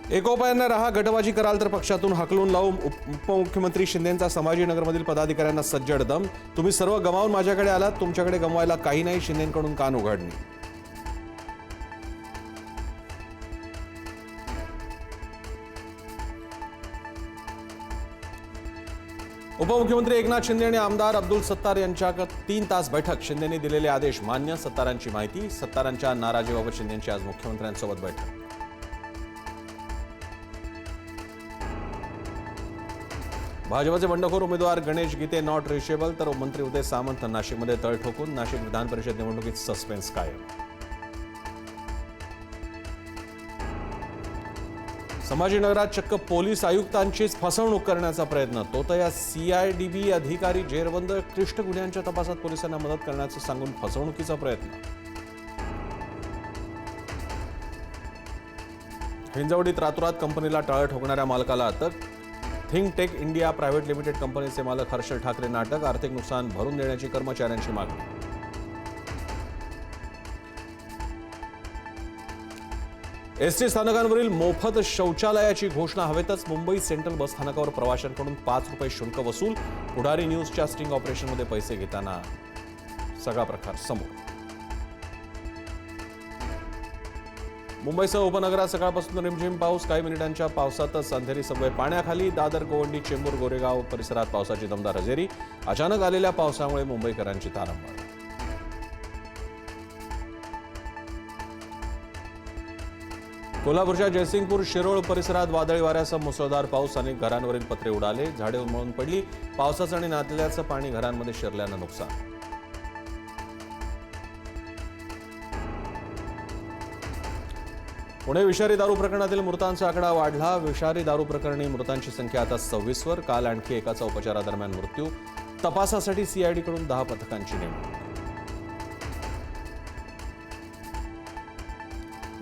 एकोप्याने रहा, गटबाजी कराल तर पक्षातून हाकलून लावू. उपमुख्यमंत्री शिंदेंचा संभाजीनगरमधील पदाधिकाऱ्यांना सज्जड दम. तुम्ही सर्व गमावून माझ्याकडे आलात, तुमच्याकडे गमवायला काही नाही. शिंदेंकडून कान उघडणी. उपमुख्यमंत्री एकनाथ शिंदे आणि आमदार अब्दुल सत्तार यांच्यात 3 तास बैठक. शिंदेंनी दिलेले आदेश मान्य. सत्तारांची माहिती. सत्तारांच्या नाराजीबाबत शिंदेंची आज मुख्यमंत्र्यांसोबत बैठक. भाजपचे बंडखोर उमेदवार गणेश गीते नॉट रिचेबल, तर मंत्री उदय सामंत नाशिकमध्ये तळ ठोकून. नाशिक विधान परिषद निवडणुकीत सस्पेन्स कायम. संभाजीनगरात चक्क पोलीस आयुक्तांचीच फसवणूक करण्याचा प्रयत्न. तो तर या CIDB अधिकारी जेरबंद क्लिष्ट गुन्ह्यांच्या तपासात पोलिसांना मदत करण्याचं सांगून फसवणुकीचा प्रयत्न. हिंजवडीत रातोरात कंपनीला टाळं ठोकणाऱ्या मालकाला अटक. Think tech India private limited कंपनीचे मालक हर्षल ठाकरे नाटक. आर्थिक नुकसान भरून देण्याची कर्मचाऱ्यांची मागणी. एसटी स्थानकांवरील मोफत शौचालयाची घोषणा हवेतच. मुंबई सेंट्रल बस स्थानकावर प्रवाशांकडून 5 रुपये शुल्क वसूल. पुढारी न्यूजच्या स्टिंग ऑपरेशनमध्ये पैसे घेताना सगळा प्रकार समोर. मुंबईसह उपनगरात सकाळपासून रिमझिम पाऊस. काही मिनिटांच्या पावसातच अंधेरी सबवे पाण्याखाली. दादर, गोवंडी, चेंबूर, गोरेगाव परिसरात पावसाची दमदार हजेरी. अचानक आलेल्या पावसामुळे मुंबईकरांची तारांबळ. कोल्हापूरच्या जयसिंगपूर शिरोळ परिसरात वादळी वाऱ्यासह मुसळधार पाऊस. अनेक घरांवरील पत्रे उडाले. झाडे उन्मळून पडली. पावसाचं आणि नाल्याचं पाणी घरांमध्ये शिरल्यानं नुकसान. पुणे विषारी दारू प्रकरणातील मृतांचा आकडा वाढला. विषारी दारू प्रकरणी मृतांची संख्या आता 26 वर. काल आणखी एकाचा उपचारादरम्यान मृत्यू. तपासासाठी CID कडून 10 पथकांची नेमणूक.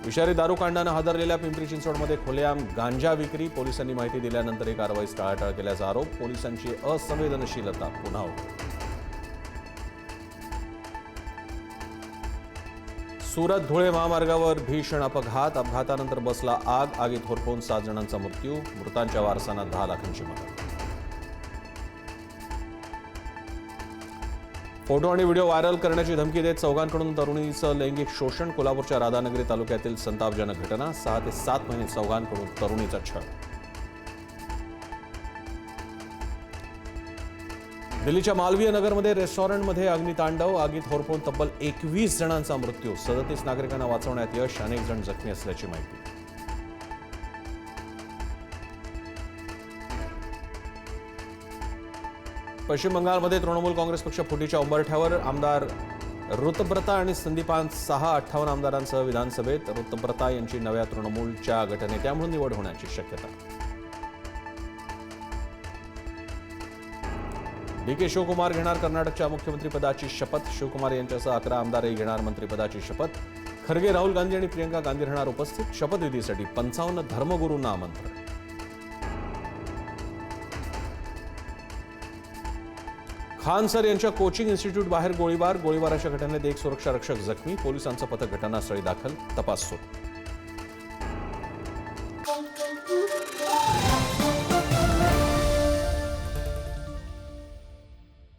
विषारी दारू कांडानं हादरलेल्या पिंपरी चिंचवडमध्ये खुलेआम गांजा विक्री. पोलिसांनी माहिती दिल्यानंतर ही कारवाईस टाळाटाळ केल्याचा आरोप. पोलिसांची असंवेदनशीलता पुन्हा उघड. सुरत धुळे महामार्गावर भीषण अपघात. अपघातानंतर बसला आग. आगीत होरपळून 7 जणांचा मृत्यू. मृतांच्या वारसांना 10 लाखांची मदत. फोटो आणि व्हिडिओ व्हायरल करण्याची धमकी देत चौघांकडून तरुणीचं लैंगिक शोषण. कोल्हापूरच्या राधानगरी तालुक्यातील संतापजनक घटना. 6 ते 7 महिने चौघांकडून तरुणीचा छळ. दिल्लीच्या मालवीय नगरमध्ये रेस्टॉरंटमध्ये अग्नितांडव. आगीत होरपळून तब्बल 21 जणांचा मृत्यू. 37 नागरिकांना वाचवण्यात यश. अनेक जण जखमी असल्याची माहिती. पश्चिम बंगालमध्ये तृणमूल काँग्रेस पक्ष फुटीच्या उंबरठ्यावर. आमदार ऋतब्रता आणि संदीपान साहा 58 आमदारांसह विधानसभेत. ऋतब्रता यांची नव्या तृणमूलच्या गटनेत्या म्हणून निवड होण्याची शक्यता. DK शिवकुमार घेणार कर्नाटकच्या मुख्यमंत्रीपदाची शपथ. शिवकुमार यांच्यासह 11 आमदारही घेणार मंत्रिपदाची शपथ. खरगे, राहुल गांधी आणि प्रियंका गांधी राहणार उपस्थित. शपथविधीसाठी 55 धर्मगुरूंना आमंत्रण. खान सर यांच्या कोचिंग इन्स्टिट्यूट बाहेर गोळीबार. गोळीबाराच्या घटनेत एक सुरक्षा रक्षक जखमी. पोलिसांचं पथक घटनास्थळी दाखल. तपास सुरू.